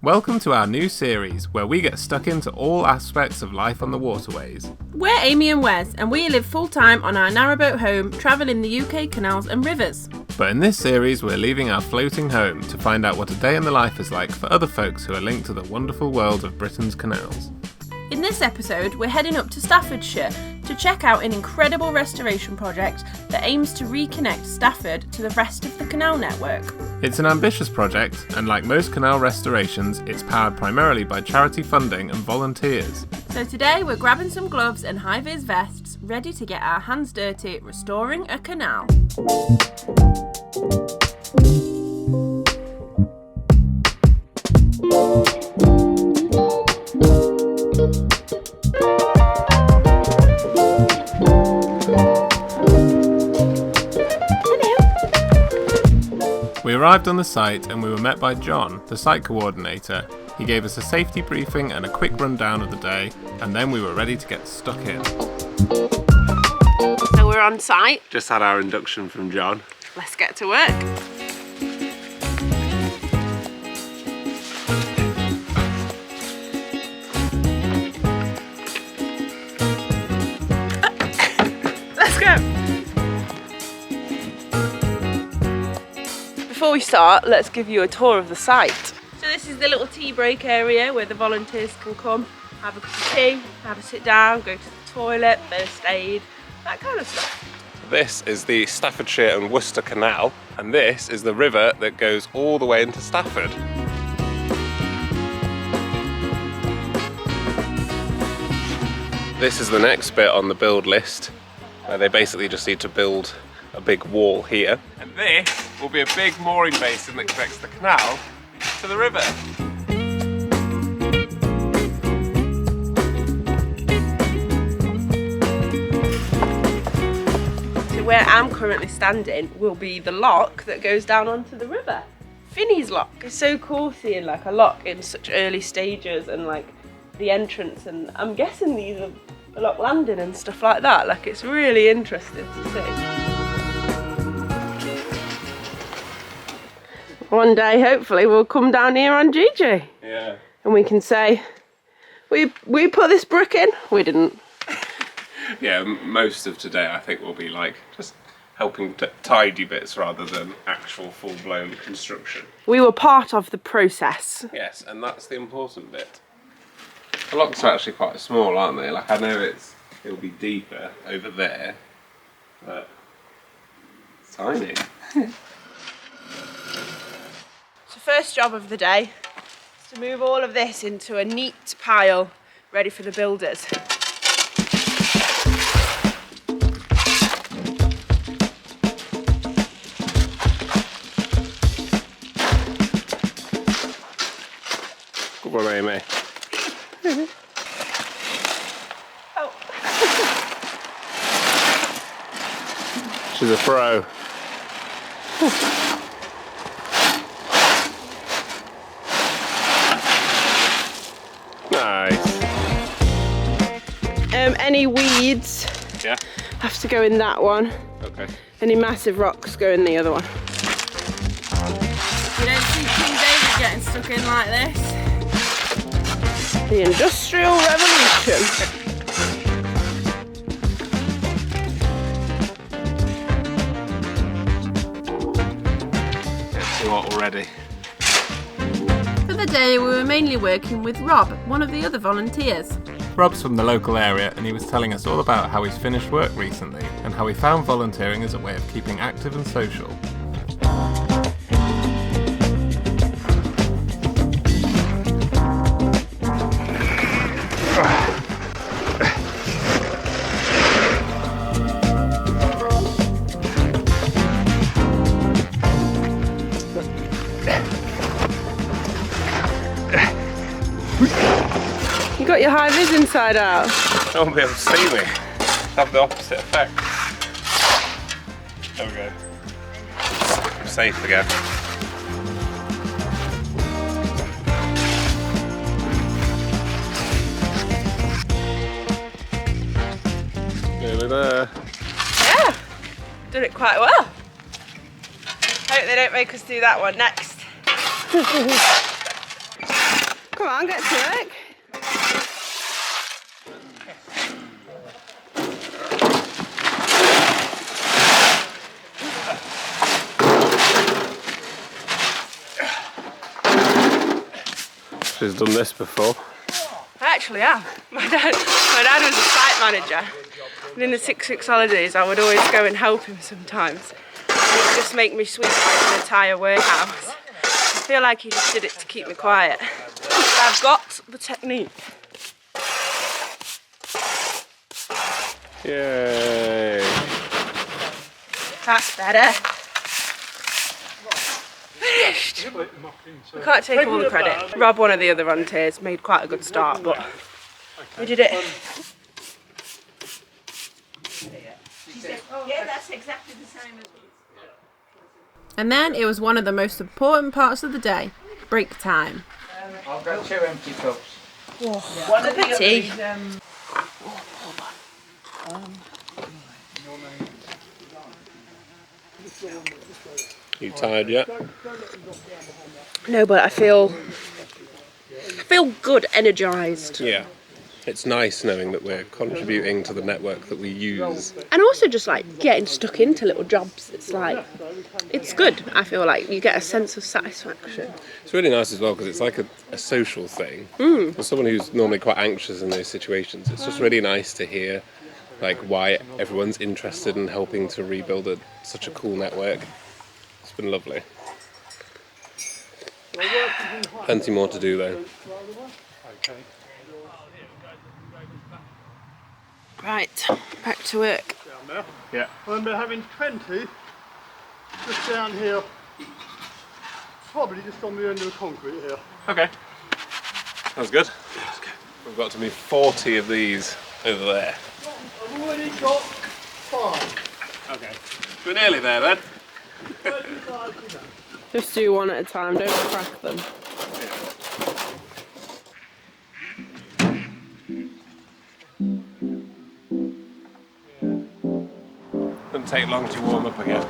Welcome to our new series where we get stuck into all aspects of life on the waterways. We're Amy and Wes, and we live full-time on our narrowboat home, travelling the UK canals and rivers. But in this series we're leaving our floating home to find out what a day in the life is like for other folks who are linked to the wonderful world of Britain's canals. In this episode, we're heading up to Staffordshire to check out an incredible restoration project that aims to reconnect Stafford to the rest of the canal network. It's an ambitious project, and like most canal restorations, it's powered primarily by charity funding and volunteers. So today we're grabbing some gloves and high-vis vests, ready to get our hands dirty restoring a canal. We arrived on the site and we were met by John, the site coordinator. He gave us a safety briefing and a quick rundown of the day, and then we were ready to get stuck in. So we're on site. Just had our induction from John. Let's get to work. Let's go. Before we start, let's give you a tour of the site. So this is the little tea break area where the volunteers can come, have a cup of tea, have a sit down, go to the toilet, first aid, that kind of stuff. This is the Staffordshire and Worcester Canal, and this is the river that goes all the way into Stafford. This is the next bit on the build list, where they basically just need to build a big wall here. And this will be a big mooring basin that connects the canal to the river. So where I'm currently standing will be the lock that goes down onto the river. Finney's lock. It's so cool seeing like a lock in such early stages and like the entrance, and I'm guessing these are a lock landing and stuff like that. Like it's really interesting to see. One day, hopefully, we'll come down here on GG. Yeah. And we can say, we put this brick in, we didn't. Yeah, most of today I think will be like just helping to tidy bits rather than actual full-blown construction. We were part of the process. Yes, and that's the important bit. The locks are actually quite small, aren't they? Like I know it'll be deeper over there, but it's tiny. So first job of the day is to move all of this into a neat pile ready for the builders. Good one, Amy. Oh. She's a pro. Nice. Any weeds have to go in that one. Okay. Any massive rocks go in the other one. You don't see King David getting stuck in like this. The Industrial Revolution. It's too hot already. For the day, we were mainly working with Rob, one of the other volunteers. Rob's from the local area and he was telling us all about how he's finished work recently and how he found volunteering as a way of keeping active and social. You got your high-vis inside out. No one will be able to see me. Have the opposite effect. There we go. I'm safe again. Nearly there. Yeah, did it quite well. Hope they don't make us do that one next. on, get to work. She's done this before. I actually have. My dad was a site manager. And in the 6 weeks holidays, I would always go and help him sometimes. He would just make me sweep like an entire warehouse. I feel like he just did it to keep me quiet. But I've got the technique. Yay! That's better. Finished! I can't take all the credit. Rob, one of the other volunteers, made quite a good start, but we did it. Yeah, that's exactly the same as And then it was one of the most important parts of the day, break time. I've got 2 empty cups. One of the tea. You tired yet? No, but I feel good, energised. Yeah. It's nice knowing that we're contributing to the network that we use. And also just like getting stuck into little jobs. It's like, it's good. I feel like you get a sense of satisfaction. It's really nice as well because it's like a social thing. For someone who's normally quite anxious in those situations, it's just really nice to hear like why everyone's interested in helping to rebuild such a cool network. It's been lovely. Plenty more to do though. Right, back to work. Down there. Yeah. And we're having 20 just down here, probably just on the end of the concrete here. Okay. That's good. We've got to move 40 of these over there. I've already got 5. Okay. We're nearly there then. Just do one at a time, don't crack them. Doesn't take long to warm up again.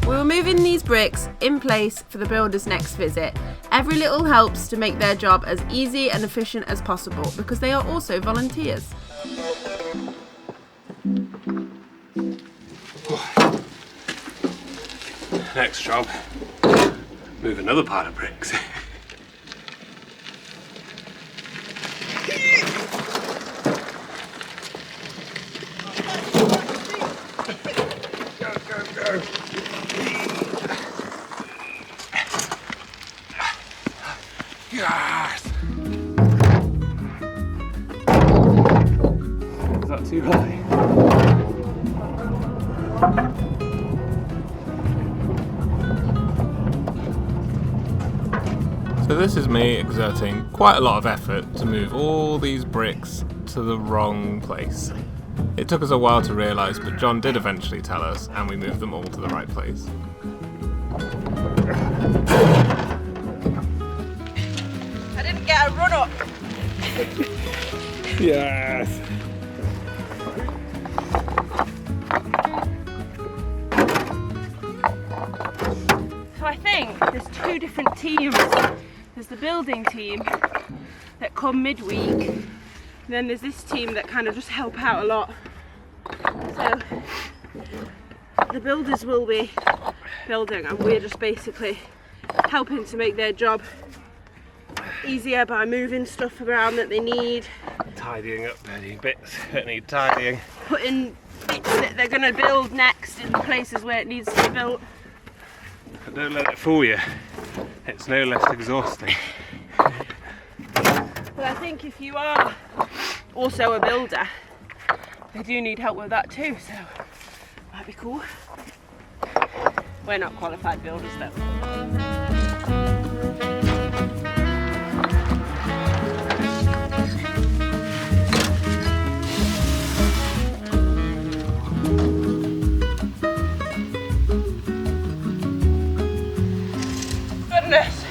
We were moving these bricks in place for the builders' next visit. Every little helps to make their job as easy and efficient as possible because they are also volunteers. Next job, move another pile of bricks. Go. Yes! Is that too high? So this is me exerting quite a lot of effort to move all these bricks to the wrong place. It took us a while to realise, but John did eventually tell us, and we moved them all to the right place. I didn't get a run up. Yes! So I think there's 2 different teams. There's the building team that come midweek, and then there's this team that kind of just help out a lot. So the builders will be building and we're just basically helping to make their job easier by moving stuff around that they need. Tidying up any bits that need tidying. Putting bits that they're going to build next in places where it needs to be built. But don't let it fool you. It's no less exhausting. But I think if you are also a builder, they do need help with that too, so might be cool. We're not qualified builders though. Goodness.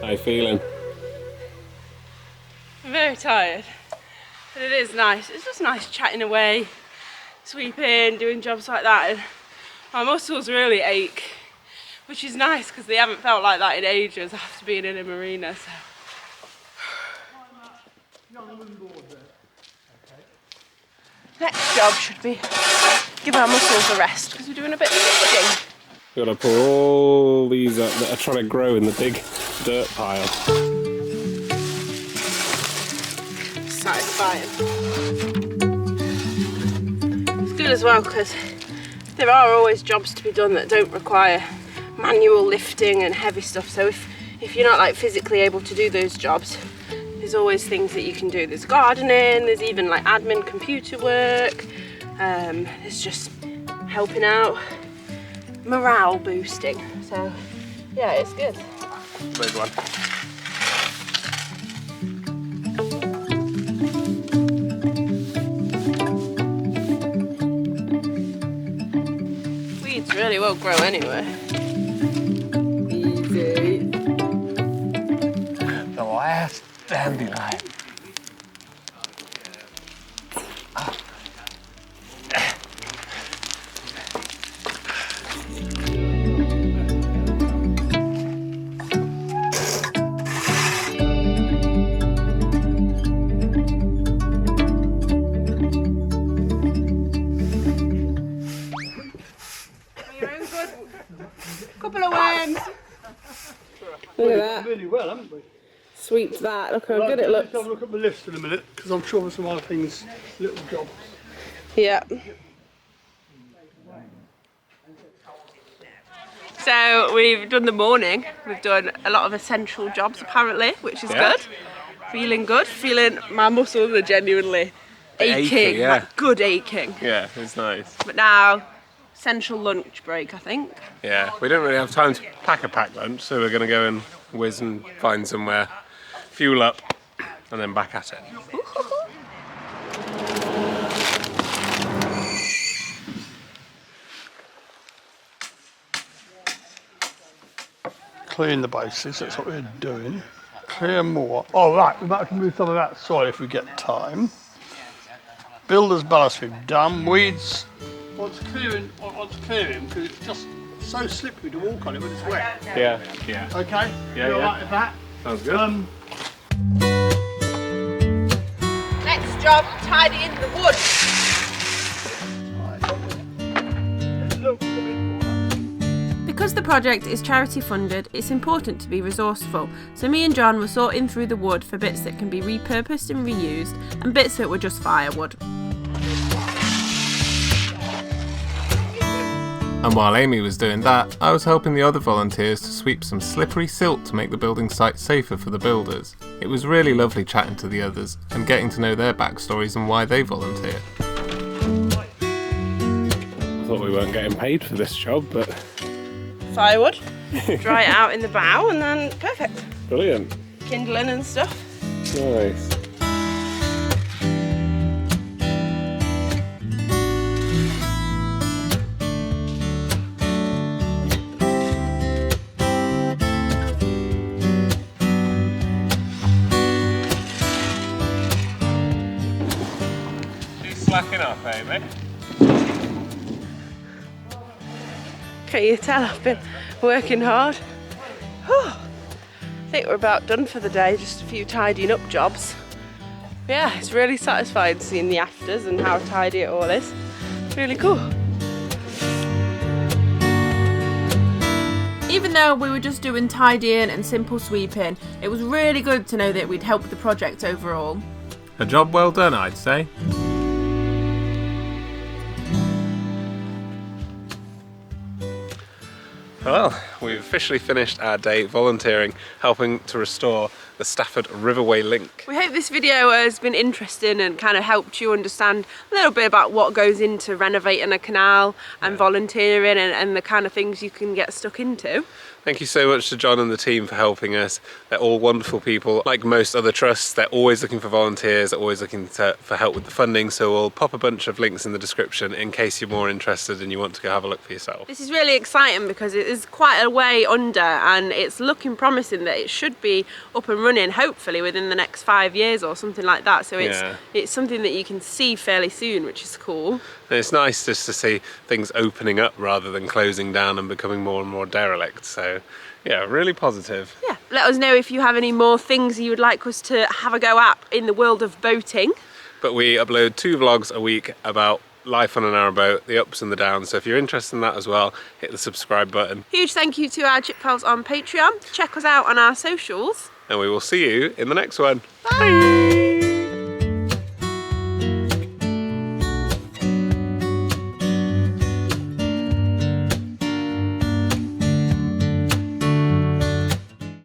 How you feeling? I'm very tired, but it is nice. It's just nice chatting away, sweeping, doing jobs like that, and my muscles really ache, which is nice because they haven't felt like that in ages after being in a marina. So. Next job should be give our muscles a rest because we're doing a bit of lifting. We've got to pull all these up that are trying to grow in the big dirt pile. Satisfying. It's good as well because there are always jobs to be done that don't require manual lifting and heavy stuff. So if you're not like physically able to do those jobs, there's always things that you can do. There's gardening, there's even like admin computer work, there's just helping out, morale boosting. So yeah, it's good. Big one. Weeds really won't grow anyway. Easy. The last dandelion. Couple of worms. Look at that. Really well, haven't we? Sweep that. Look how good it looks. Let's have a look at the list in a minute, because I'm sure there's some other things, little jobs. Yeah. So we've done the morning. We've done a lot of essential jobs apparently, which is good. Feeling good. Feeling my muscles are genuinely aching. Like good aching. Yeah, it's nice. But now, essential lunch break, I think. Yeah, we don't really have time to pack a packed lunch, so we're going to go and whiz and find somewhere, fuel up, and then back at it. Clean the bases, that's what we're doing. Clear more. Oh right, we might have to move some of that soil if we get time. Builder's ballast we've done. Weeds. What's clearing, because it's just so slippery to walk on it when it's wet. Yeah, yeah. Okay? Yeah, you all right with that? Sounds good. Next job, tidying the wood. Because the project is charity funded, it's important to be resourceful, so me and John were sorting through the wood for bits that can be repurposed and reused, and bits that were just firewood. And while Amy was doing that, I was helping the other volunteers to sweep some slippery silt to make the building site safer for the builders. It was really lovely chatting to the others and getting to know their backstories and why they volunteered. I thought we weren't getting paid for this job, but... Firewood. Dry it out in the bow and then perfect. Brilliant. Kindling and stuff. Nice. Slacking up, Amy. Can you tell I've been working hard? Whew. I think we're about done for the day, just a few tidying up jobs. But yeah, it's really satisfying seeing the afters and how tidy it all is. Really cool. Even though we were just doing tidying and simple sweeping, it was really good to know that we'd helped the project overall. A job well done, I'd say. Well, we've officially finished our day volunteering, helping to restore the Stafford Riverway Link. We hope this video has been interesting and kind of helped you understand a little bit about what goes into renovating a canal and volunteering and the kind of things you can get stuck into. Thank you so much to John and the team for helping us. They're all wonderful people. Like most other trusts, they're always looking for volunteers, they're always looking for help with the funding, so we'll pop a bunch of links in the description in case you're more interested and you want to go have a look for yourself. This is really exciting because it is quite a way under and it's looking promising that it should be up and running, hopefully within the next 5 years or something like that. So Yeah. it's something that you can see fairly soon, which is cool. And it's nice just to see things opening up rather than closing down and becoming more and more derelict. So yeah, really positive. Yeah, let us know if you have any more things you would like us to have a go at in the world of boating. But we upload 2 vlogs a week about life on a narrowboat, the ups and the downs. So if you're interested in that as well, hit the subscribe button. Huge thank you to our Chip Pals on Patreon. Check us out on our socials. And we will see you in the next one. Bye!